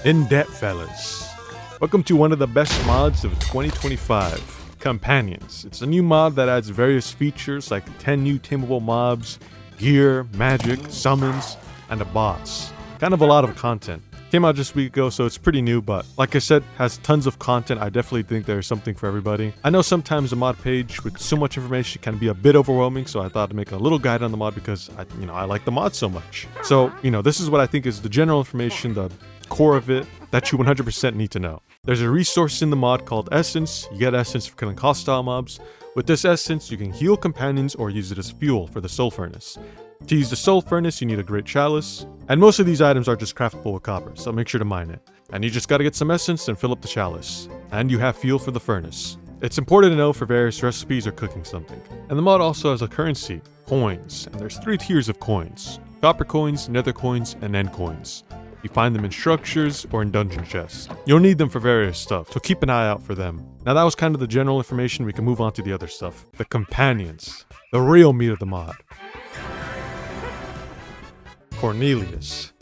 In debt, fellas. Welcome to one of the best mods of 2025, Companions. It's a new mod that adds various features like 10 new tameable mobs, gear, magic, summons, and a boss. Kind of a lot of content. Came out just a week ago, so it's pretty new, but like I said, has tons of content. I definitely think there's something for everybody. I know sometimes a mod page with so much information can be a bit overwhelming, so I thought to make a little guide on the mod because I like the mod so much. So, this is what I think is the general information, the core of it that you 100% need to know. There's a resource in the mod called Essence. You get Essence for killing hostile mobs. With this Essence, you can heal companions or use it as fuel for the Soul Furnace. To use the Soul Furnace, you need a Great Chalice, and most of these items are just craftable with copper, so make sure to mine it. And you just gotta get some Essence and fill up the Chalice. And you have fuel for the Furnace. It's important to know for various recipes or cooking something. And the mod also has a currency, coins, and there's 3 tiers of coins. Copper coins, nether coins, and end coins. You find them in structures or in dungeon chests. You'll need them for various stuff, so keep an eye out for them. Now that was kind of the general information. We can move on to the other stuff. The companions. The real meat of the mod. Cornelius.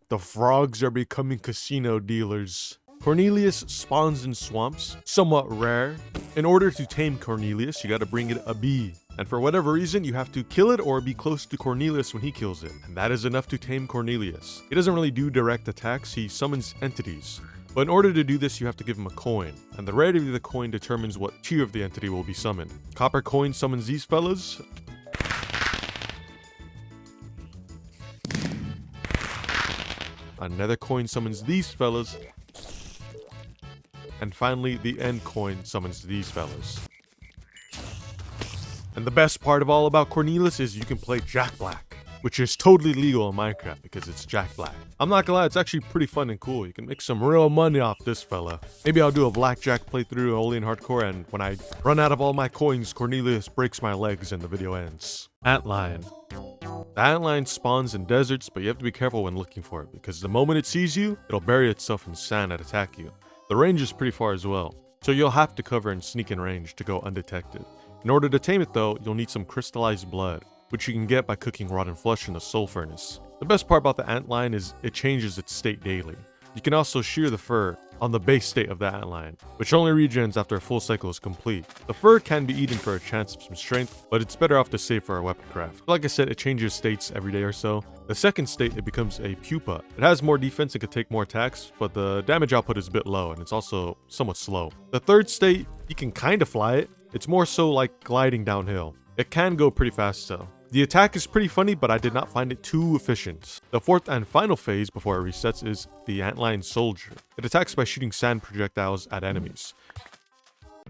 The frogs are becoming casino dealers. Cornelius spawns in swamps, somewhat rare. In order to tame Cornelius, you gotta bring it a bee. And for whatever reason, you have to kill it or be close to Cornelius when he kills it. And that is enough to tame Cornelius. He doesn't really do direct attacks, he summons entities. But in order to do this, you have to give him a coin. And the rarity of the coin determines what tier of the entity will be summoned. Copper coin summons these fellas. Another coin summons these fellas. And finally, the end coin summons these fellas. And the best part of all about Cornelius is you can play Jack Black, which is totally legal in Minecraft because it's Jack Black. I'm not gonna lie, it's actually pretty fun and cool. You can make some real money off this fella. Maybe I'll do a blackjack playthrough only in hardcore, and when I run out of all my coins, Cornelius breaks my legs and the video ends. Antlion. The Antlion spawns in deserts, but you have to be careful when looking for it because the moment it sees you, it'll bury itself in sand and attack you. The range is pretty far as well, so you'll have to cover and sneak in range to go undetected. In order to tame it though, you'll need some crystallized blood, which you can get by cooking rotten flesh in the Soul Furnace. The best part about the Antlion is it changes its state daily. You can also shear the fur on the base state of the Antlion, which only regens after a full cycle is complete. The fur can be eaten for a chance of some strength, but it's better off to save for a weapon craft. Like I said, it changes states every day or so. The second state, it becomes a pupa. It has more defense and can take more attacks, but the damage output is a bit low and it's also somewhat slow. The third state, you can kind of fly it. It's more so like gliding downhill. It can go pretty fast though. The attack is pretty funny, but I did not find it too efficient. The fourth and final phase before it resets is the Antlion Soldier. It attacks by shooting sand projectiles at enemies.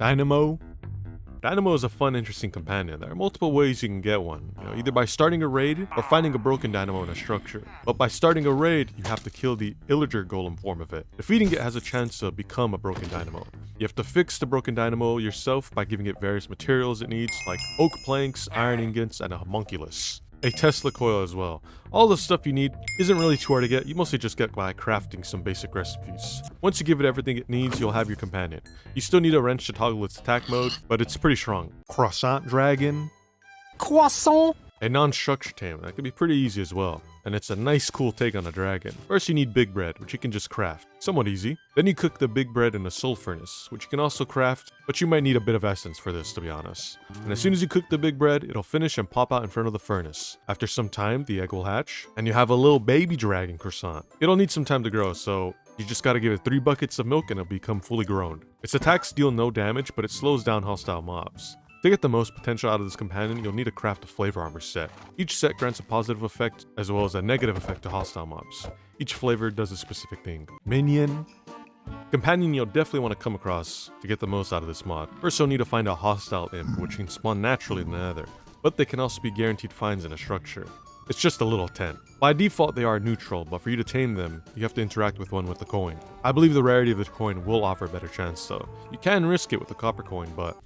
Dinamo. Dinamo is a fun, interesting companion. There are multiple ways you can get one, either by starting a raid or finding a broken dynamo in a structure. But by starting a raid, you have to kill the illager golem form of it. Defeating it has a chance to become a broken dynamo. You have to fix the broken dynamo yourself by giving it various materials it needs, like oak planks, iron ingots, and a homunculus. A Tesla coil as well. All the stuff you need isn't really too hard to get. You mostly just get by crafting some basic recipes. Once you give it everything it needs, you'll have your companion. You still need a wrench to toggle its attack mode, but it's pretty strong. Croissant Dragon. Croissant? A non-structure tame that can be pretty easy as well. And it's a nice cool take on a dragon. First you need big bread, which you can just craft. Somewhat easy. Then you cook the big bread in a soul furnace, which you can also craft, but you might need a bit of essence for this, to be honest. And as soon as you cook the big bread, it'll finish and pop out in front of the furnace. After some time, the egg will hatch, and you have a little baby dragon croissant. It'll need some time to grow, so you just gotta give it 3 buckets of milk and it'll become fully grown. Its attacks deal no damage, but it slows down hostile mobs. To get the most potential out of this companion, you'll need to craft a flavor armor set. Each set grants a positive effect as well as a negative effect to hostile mobs. Each flavor does a specific thing. Minion. Companion you'll definitely want to come across to get the most out of this mod. First you'll need to find a hostile imp, which can spawn naturally in the nether, but they can also be guaranteed finds in a structure. It's just a little tent. By default they are neutral, but for you to tame them, you have to interact with one with the coin. I believe the rarity of the coin will offer a better chance though. You can risk it with the copper coin, but...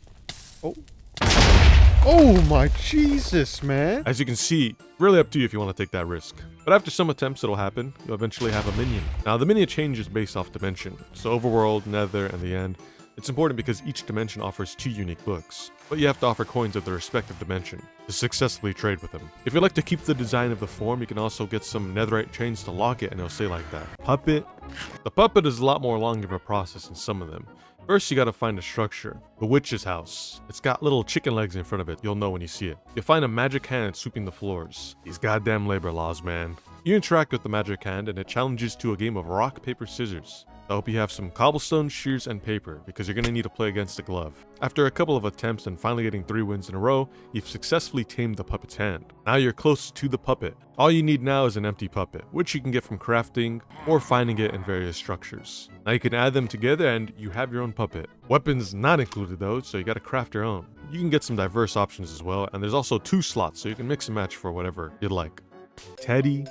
Oh my Jesus, man. As you can see, really up to you if you want to take that risk. But after some attempts it'll happen, you'll eventually have a minion. Now the minion changes based off dimension, so overworld, nether, and the end. It's important because each dimension offers 2 unique books. but you have to offer coins of the respective dimension to successfully trade with them. If you like to keep the design of the form, you can also get some netherite chains to lock it and it'll stay like that. Puppet. The puppet is a lot more long of a process than some of them. First, you gotta find a structure. The witch's house. It's got little chicken legs in front of it. You'll know when you see it. You'll find a magic hand sweeping the floors. These goddamn labor laws, man. You interact with the magic hand and it challenges to a game of rock, paper, scissors. I hope you have some cobblestone, shears, and paper, because you're going to need to play against the glove. After a couple of attempts and finally getting 3 wins in a row, you've successfully tamed the puppet's hand. Now you're close to the puppet. All you need now is an empty puppet, which you can get from crafting or finding it in various structures. Now you can add them together and you have your own puppet. Weapons not included though, so you gotta craft your own. You can get some diverse options as well, and there's also 2 slots, so you can mix and match for whatever you'd like. Teddy.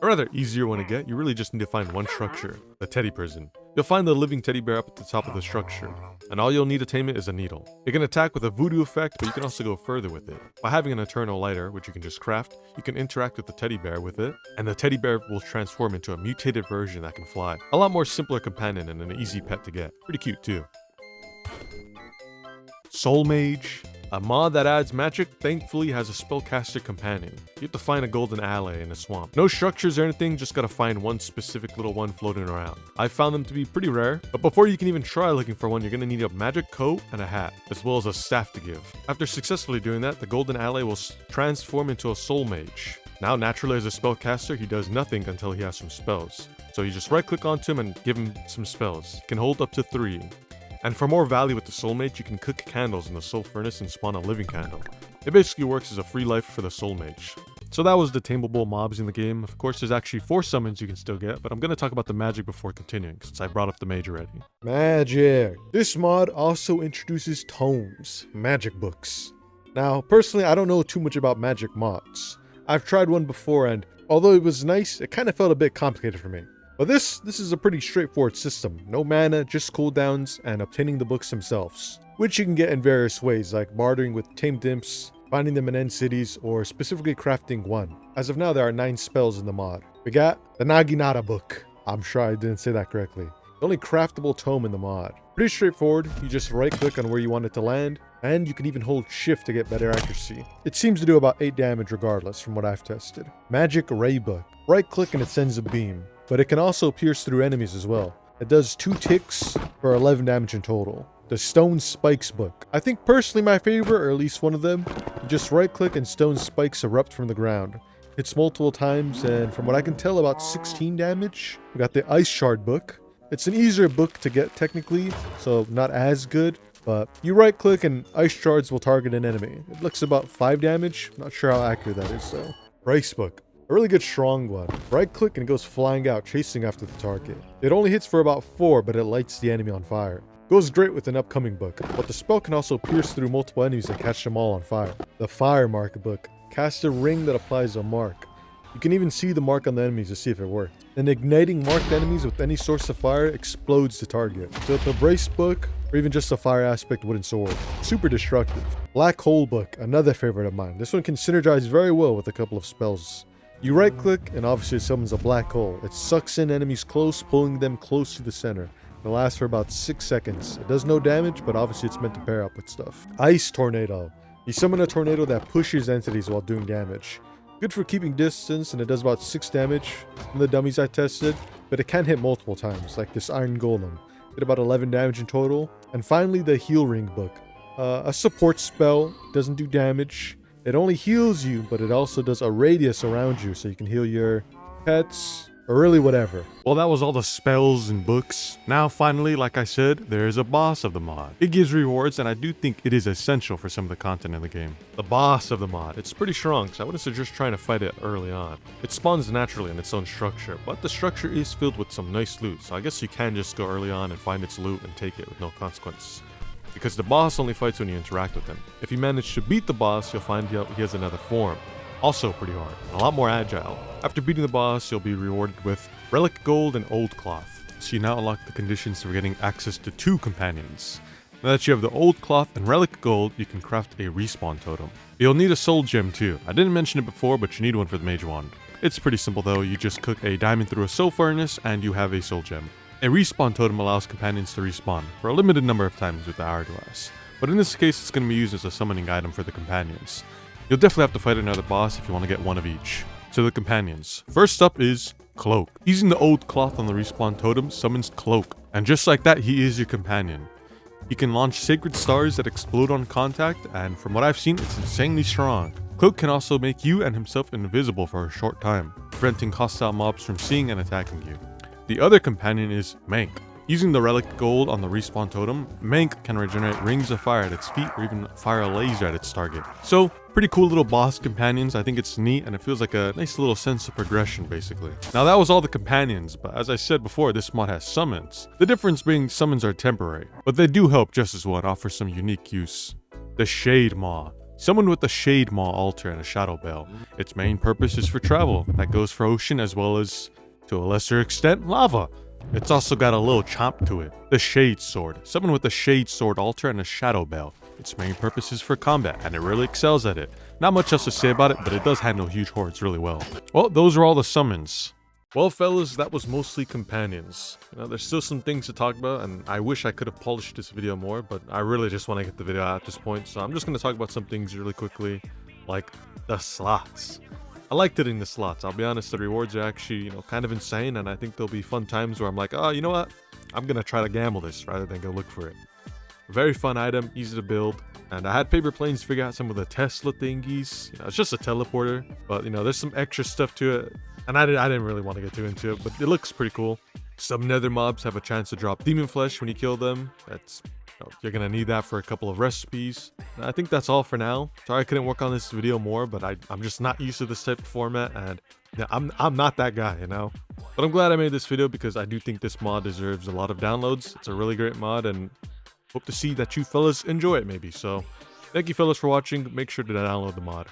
A rather easier one to get, you really just need to find one structure, the teddy prison. You'll find the living teddy bear up at the top of the structure, and all you'll need to tame it is a needle. It can attack with a voodoo effect, but you can also go further with it. By having an eternal lighter, which you can just craft, you can interact with the teddy bear with it, and the teddy bear will transform into a mutated version that can fly. A lot more simpler companion and an easy pet to get. Pretty cute too. Soul Mage. A mod that adds magic thankfully has a spellcaster companion. You have to find a golden alley in a swamp. No structures or anything, just gotta find one specific little one floating around. I found them to be pretty rare, but before you can even try looking for one, you're gonna need a magic coat and a hat, as well as a staff to give. After successfully doing that, the golden alley will transform into a soul mage. Now naturally as a spellcaster, he does nothing until he has some spells. So you just right click onto him and give him some spells. He can hold up to 3. And for more value with the Soul Mage, you can cook candles in the Soul Furnace and spawn a living candle. It basically works as a free life for the Soul Mage. So that was the tameable mobs in the game. Of course, there's actually 4 summons you can still get, but I'm going to talk about the magic before continuing, since I brought up the mage already. Magic. This mod also introduces tomes, magic books. Now, personally, I don't know too much about magic mods. I've tried one before, and although it was nice, it kind of felt a bit complicated for me. But this is a pretty straightforward system. No mana, just cooldowns, and obtaining the books themselves. Which you can get in various ways, like bartering with tamed imps, finding them in end cities, or specifically crafting one. As of now, there are 9 spells in the mod. We got the Naginata book. I'm sure I didn't say that correctly. The only craftable tome in the mod. Pretty straightforward, you just right click on where you want it to land, and you can even hold shift to get better accuracy. It seems to do about 8 damage regardless from what I've tested. Magic Ray book. Right click and it sends a beam. But it can also pierce through enemies as well. It does 2 ticks for 11 damage in total. The Stone Spikes book. I think personally my favorite, or at least one of them. You just right click and stone spikes erupt from the ground. Hits multiple times and from what I can tell about 16 damage. We got the Ice Shard book. It's an easier book to get technically, so not as good. But you right click and ice shards will target an enemy. It looks about 5 damage. Not sure how accurate that is though. Brace book. A really good strong one. Right click and it goes flying out, chasing after the target. It only hits for about 4, but it lights the enemy on fire. Goes great with an upcoming book, but the spell can also pierce through multiple enemies and catch them all on fire. The Fire Mark book. Cast a ring that applies a mark. You can even see the mark on the enemies to see if it worked. And igniting marked enemies with any source of fire explodes the target. So the Brace book, or even just the fire aspect wooden sword. Super destructive. Black Hole book, another favorite of mine. This one can synergize very well with a couple of spells. You right click and obviously it summons a black hole. It sucks in enemies close, pulling them close to the center. It lasts for about 6 seconds. It does no damage, but obviously it's meant to pair up with stuff. Ice Tornado. You summon a tornado that pushes entities while doing damage. Good for keeping distance, and it does about 6 damage from the dummies I tested, but it can hit multiple times, like this Iron Golem. Did about 11 damage in total. And finally, the Heal Ring book. A support spell, doesn't do damage. It only heals you, but it also does a radius around you, so you can heal your pets, or really whatever. Well, that was all the spells and books. Now, finally, like I said, there is a boss of the mod. It gives rewards, and I do think it is essential for some of the content in the game. The boss of the mod. It's pretty strong, so I wouldn't suggest trying to fight it early on. It spawns naturally in its own structure, but the structure is filled with some nice loot, so I guess you can just go early on and find its loot and take it with no consequences. Because the boss only fights when you interact with him. If you manage to beat the boss, you'll find he has another form. Also pretty hard, and a lot more agile. After beating the boss, you'll be rewarded with Relic Gold and Old Cloth. So you now unlock the conditions for getting access to 2 companions. Now that you have the Old Cloth and Relic Gold, you can craft a respawn totem. You'll need a soul gem too. I didn't mention it before, but you need one for the mage wand. It's pretty simple though, you just cook a diamond through a soul furnace and you have a soul gem. A respawn totem allows companions to respawn for a limited number of times with the hourglass. but in this case it's going to be used as a summoning item for the companions. You'll definitely have to fight another boss if you want to get one of each. So the companions. First up is Cloak. Using the old cloth on the respawn totem summons Cloak, and just like that he is your companion. He can launch sacred stars that explode on contact, and from what I've seen it's insanely strong. Cloak can also make you and himself invisible for a short time, preventing hostile mobs from seeing and attacking you. The other companion is Mank. Using the relic gold on the respawn totem, Mank can regenerate rings of fire at its feet or even fire a laser at its target. So, pretty cool little boss companions. I think it's neat and it feels like a nice little sense of progression basically. Now that was all the companions, but as I said before, this mod has summons. The difference being summons are temporary, but they do help just as well and offer some unique use. The Shade Maw. Summoned with the Shade Maw altar and a Shadow Bell. Its main purpose is for travel. That goes for ocean as well as, to a lesser extent, lava. It's also got a little chomp to it. The Shade Sword. Summoned with the Shade Sword altar and a Shadow Bell. Its main purpose is for combat, and it really excels at it. Not much else to say about it, but it does handle huge hordes really well. Well, those are all the summons. Well, fellas, that was mostly companions. You know, there's still some things to talk about, and I wish I could have polished this video more, but I really just want to get the video out at this point, so I'm just going to talk about some things really quickly, like the slots. I like hitting the slots. I'll be honest, the rewards are actually, you know, kind of insane, and I think there'll be fun times where I'm like, oh, you know what? I'm gonna try to gamble this rather than go look for it. Very fun item, easy to build, and I had paper planes figure out some of the Tesla thingies. You know, it's just a teleporter, but you know, there's some extra stuff to it, and I didn't really want to get too into it, but it looks pretty cool. Some nether mobs have a chance to drop demon flesh when you kill them. That's, you know, you're gonna need that for a couple of recipes. And I think that's all for now. Sorry I couldn't work on this video more, but I'm just not used to this type of format, and yeah, I'm not that guy, you know. But I'm glad I made this video because I do think this mod deserves a lot of downloads. It's a really great mod, and hope to see that you fellas enjoy it maybe. So thank you fellas for watching. Make sure to download the mod.